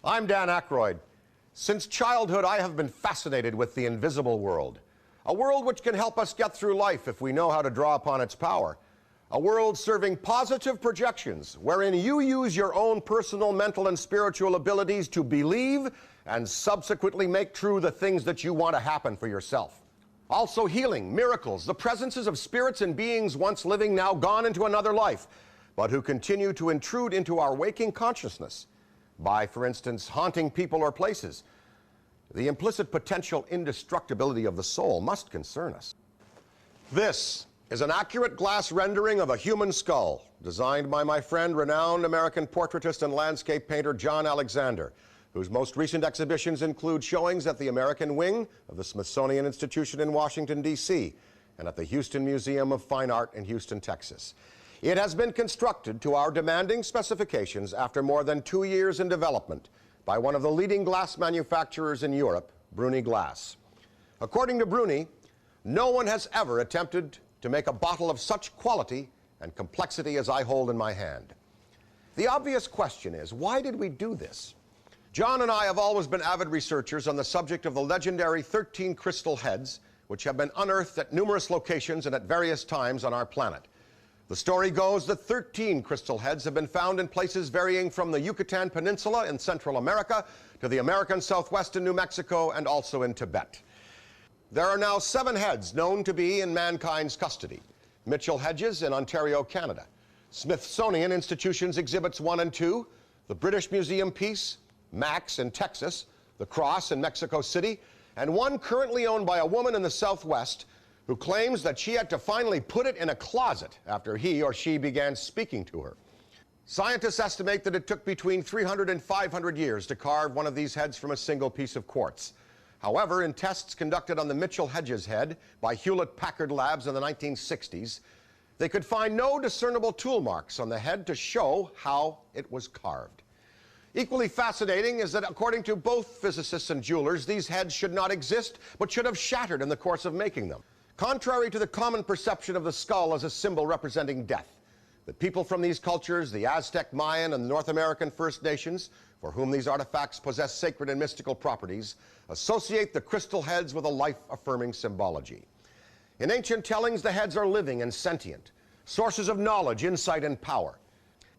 I'm Dan Aykroyd. Since childhood, I have been fascinated with the invisible world. A world which can help us get through life if we know how to draw upon its power. A world serving positive projections, wherein you use your own personal, mental, and spiritual abilities to believe and subsequently make true the things that you want to happen for yourself. Also healing, miracles, the presences of spirits and beings once living, now gone into another life, but who continue to intrude into our waking consciousness by, for instance, haunting people or places. The implicit potential indestructibility of the soul must concern us. This is an accurate glass rendering of a human skull, designed by my friend, renowned American portraitist and landscape painter John Alexander, whose most recent exhibitions include showings at the American Wing of the Smithsonian Institution in Washington, D.C., and at the Houston Museum of Fine Art in Houston, Texas. It has been constructed to our demanding specifications after more than 2 years in development by one of the leading glass manufacturers in Europe, Bruni Glass. According to Bruni, no one has ever attempted to make a bottle of such quality and complexity as I hold in my hand. The obvious question is, why did we do this? John and I have always been avid researchers on the subject of the legendary 13 crystal heads, which have been unearthed at numerous locations and at various times on our planet. The story goes that 13 crystal heads have been found in places varying from the Yucatan Peninsula in Central America to the American Southwest in New Mexico and also in Tibet. There are now 7 heads known to be in mankind's custody. Mitchell Hedges in Ontario, Canada. Smithsonian Institution's Exhibits 1 and 2, the British Museum piece, Max in Texas, the Cross in Mexico City, and one currently owned by a woman in the Southwest who claims that she had to finally put it in a closet after he or she began speaking to her. Scientists estimate that it took between 300 and 500 years to carve one of these heads from a single piece of quartz. However, in tests conducted on the Mitchell Hedges head by Hewlett-Packard Labs in the 1960s, they could find no discernible tool marks on the head to show how it was carved. Equally fascinating is that, according to both physicists and jewelers, these heads should not exist, but should have shattered in the course of making them. Contrary to the common perception of the skull as a symbol representing death, the people from these cultures, the Aztec, Mayan, and North American First Nations, for whom these artifacts possess sacred and mystical properties, associate the crystal heads with a life-affirming symbology. In ancient tellings, the heads are living and sentient, sources of knowledge, insight, and power.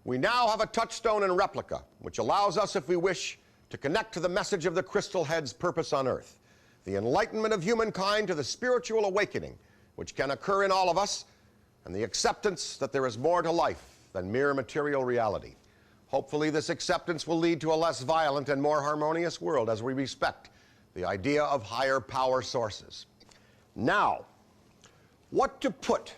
We now have a touchstone and replica, which allows us, if we wish, to connect to the message of the crystal head's purpose on earth. The enlightenment of humankind to the spiritual awakening which can occur in all of us, and the acceptance that there is more to life than mere material reality. Hopefully this acceptance will lead to a less violent and more harmonious world as we respect the idea of higher power sources. Now, what to put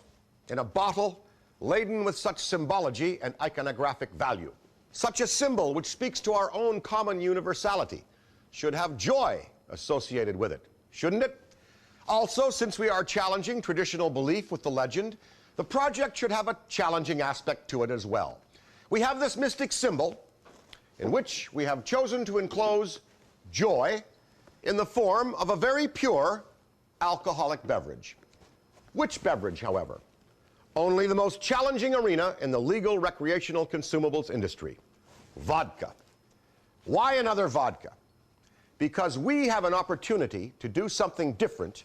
in a bottle laden with such symbology and iconographic value? Such a symbol, which speaks to our own common universality, should have joy associated with it, shouldn't it? Also, since we are challenging traditional belief with the legend, the project should have a challenging aspect to it as well. We have this mystic symbol in which we have chosen to enclose joy in the form of a very pure alcoholic beverage. Which beverage, however? Only the most challenging arena in the legal recreational consumables industry: vodka. Why another vodka? Because we have an opportunity to do something different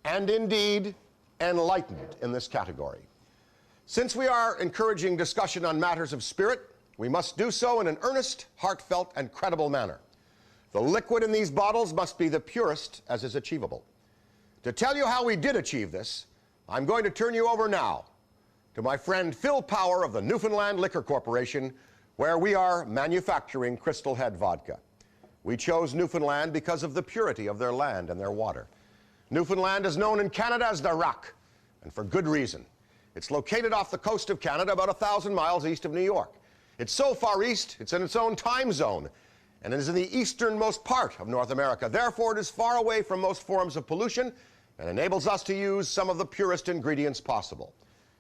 and indeed enlightened in this category. Since we are encouraging discussion on matters of spirit, we must do so in an earnest, heartfelt, and credible manner. The liquid in these bottles must be the purest as is achievable. To tell you how we did achieve this, I'm going to turn you over now to my friend Phil Power of the Newfoundland Liquor Corporation, where we are manufacturing Crstal Head Vodka. We chose Newfoundland because of the purity of their land and their water. Newfoundland is known in Canada as the Rock, and for good reason. It's located off the coast of Canada, about 1,000 miles east of New York. It's so far east, it's in its own time zone, and it is in the easternmost part of North America. Therefore, it is far away from most forms of pollution and enables us to use some of the purest ingredients possible.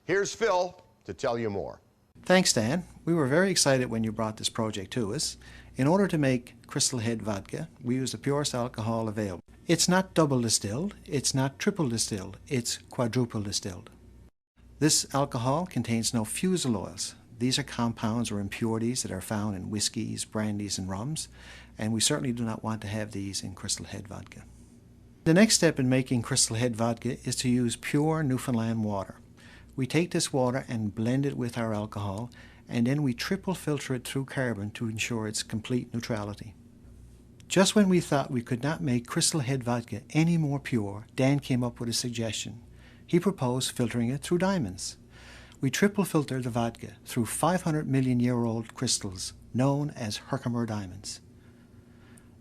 Here's Phil to tell you more. Thanks, Dan. We were very excited when you brought this project to us. In order to make Crstal Head Vodka, we use the purest alcohol available. It's not double distilled, it's not triple distilled, it's quadruple distilled. This alcohol contains no fusel oils. These are compounds or impurities that are found in whiskeys, brandies, and rums, and we certainly do not want to have these in Crstal Head Vodka. The next step in making Crstal Head Vodka is to use pure Newfoundland water. We take this water and blend it with our alcohol, and then we triple filter it through carbon to ensure its complete neutrality. Just when we thought we could not make Crstal Head Vodka any more pure, Dan came up with a suggestion. He proposed filtering it through diamonds. We triple filter the vodka through 500 million year old crystals known as Herkimer diamonds.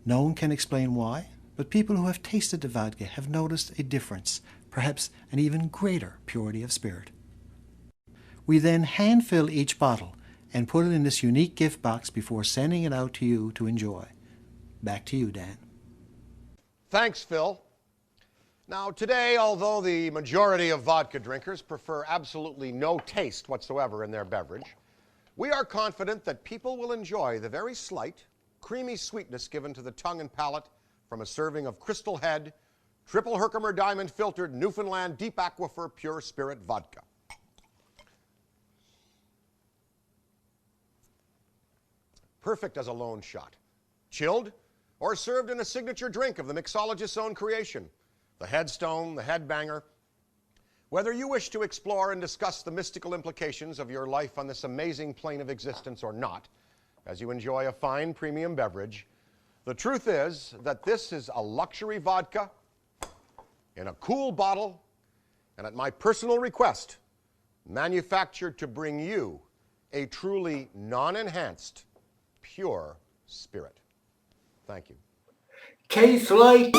No one can explain why, but people who have tasted the vodka have noticed a difference, perhaps an even greater purity of spirit. We then hand fill each bottle and put it in this unique gift box before sending it out to you to enjoy. Back to you, Dan. Thanks, Phil. Now, today, although the majority of vodka drinkers prefer absolutely no taste whatsoever in their beverage, we are confident that people will enjoy the very slight, creamy sweetness given to the tongue and palate from a serving of Crstal Head, triple Herkimer diamond filtered Newfoundland deep aquifer pure spirit vodka. Perfect as a lone shot, chilled, or served in a signature drink of the mixologist's own creation, the Headstone, the Headbanger. Whether you wish to explore and discuss the mystical implications of your life on this amazing plane of existence or not, as you enjoy a fine premium beverage, the truth is that this is a luxury vodka in a cool bottle and, at my personal request, manufactured to bring you a truly non-enhanced, pure spirit. Thank you. Tastes like...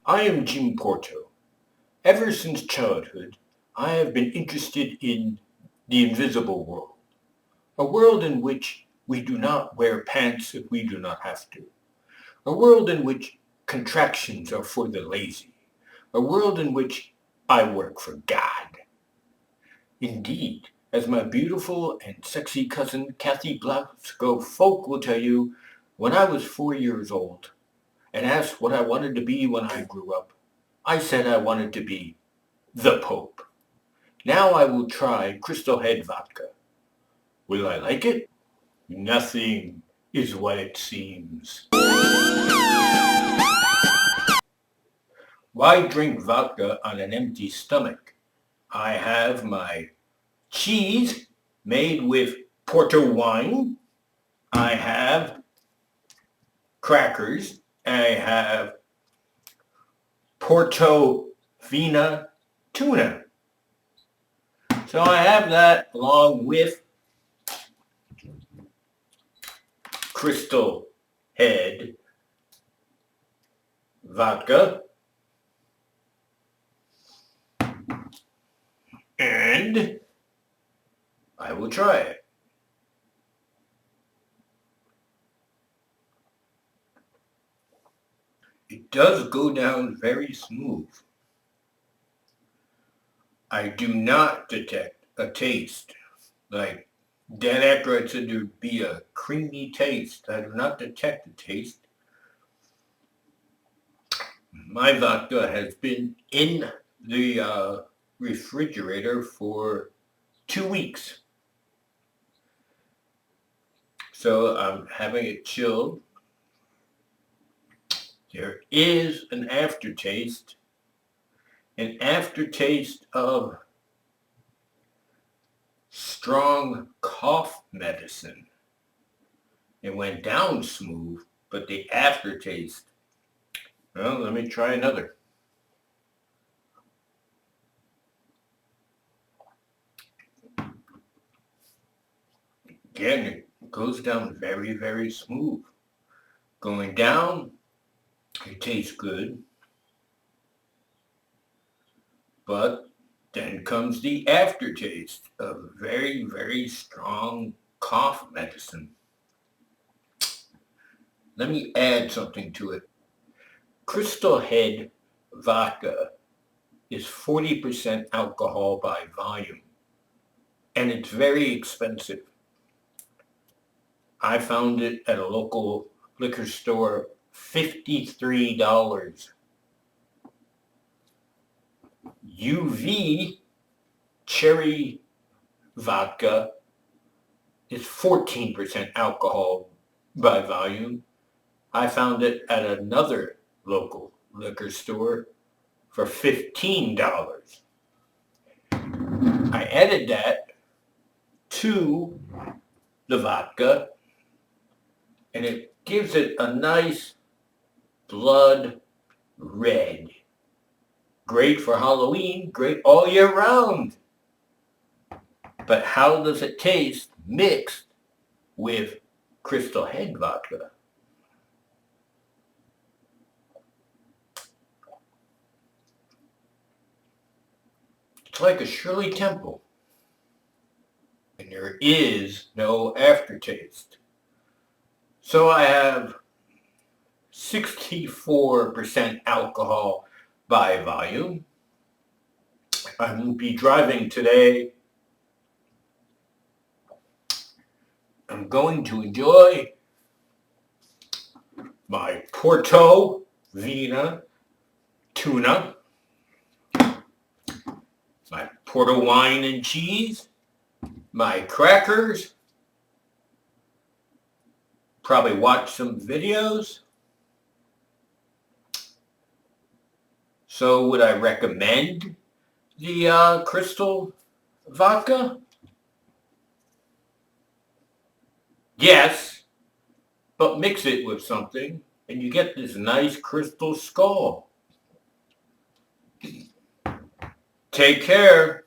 I am Jim Porto. Ever since childhood, I have been interested in the invisible world. A world in which we do not wear pants if we do not have to. A world in which contractions are for the lazy. A world in which I work for God. Indeed, as my beautiful and sexy cousin Kathy Blasco Folk will tell you, when I was 4 years old and asked what I wanted to be when I grew up, I said I wanted to be the Pope. Now I will try Crstal Head Vodka. Will I like it? Nothing is what it seems. Why drink vodka on an empty stomach? I have my cheese made with Porto wine. I have crackers. I have Porto Vina tuna. So I have that along with Crstal Head Vodka. And I will try it. It does go down very smooth. I do not detect a taste. Like Dan Aykroyd said, there'd be a creamy taste. I do not detect a taste. My vodka has been in the refrigerator for 2 weeks. So I'm having it chilled. There is an aftertaste of strong cough medicine. It went down smooth, but the aftertaste, well, let me try another. Again, it goes down very, very smooth. Going down, it tastes good. But then comes the aftertaste of very, very strong cough medicine. Let me add something to it. Crstal Head Vodka is 40% alcohol by volume, and it's very expensive. I found it at a local liquor store, $53. UV cherry vodka is 14% alcohol by volume. I found it at another local liquor store for $15. I added that to the vodka, and it gives it a nice blood red. Great for Halloween, great all year round. But how does it taste mixed with Crstal Head Vodka? It's like a Shirley Temple, and there is no aftertaste. So I have 64% alcohol by volume. I will be driving today. I'm going to enjoy my Porto Vina tuna, my Porto wine and cheese, my crackers, probably watch some videos. So would I recommend the Crstal vodka? Yes, but mix it with something and you get this nice crystal skull. Take care.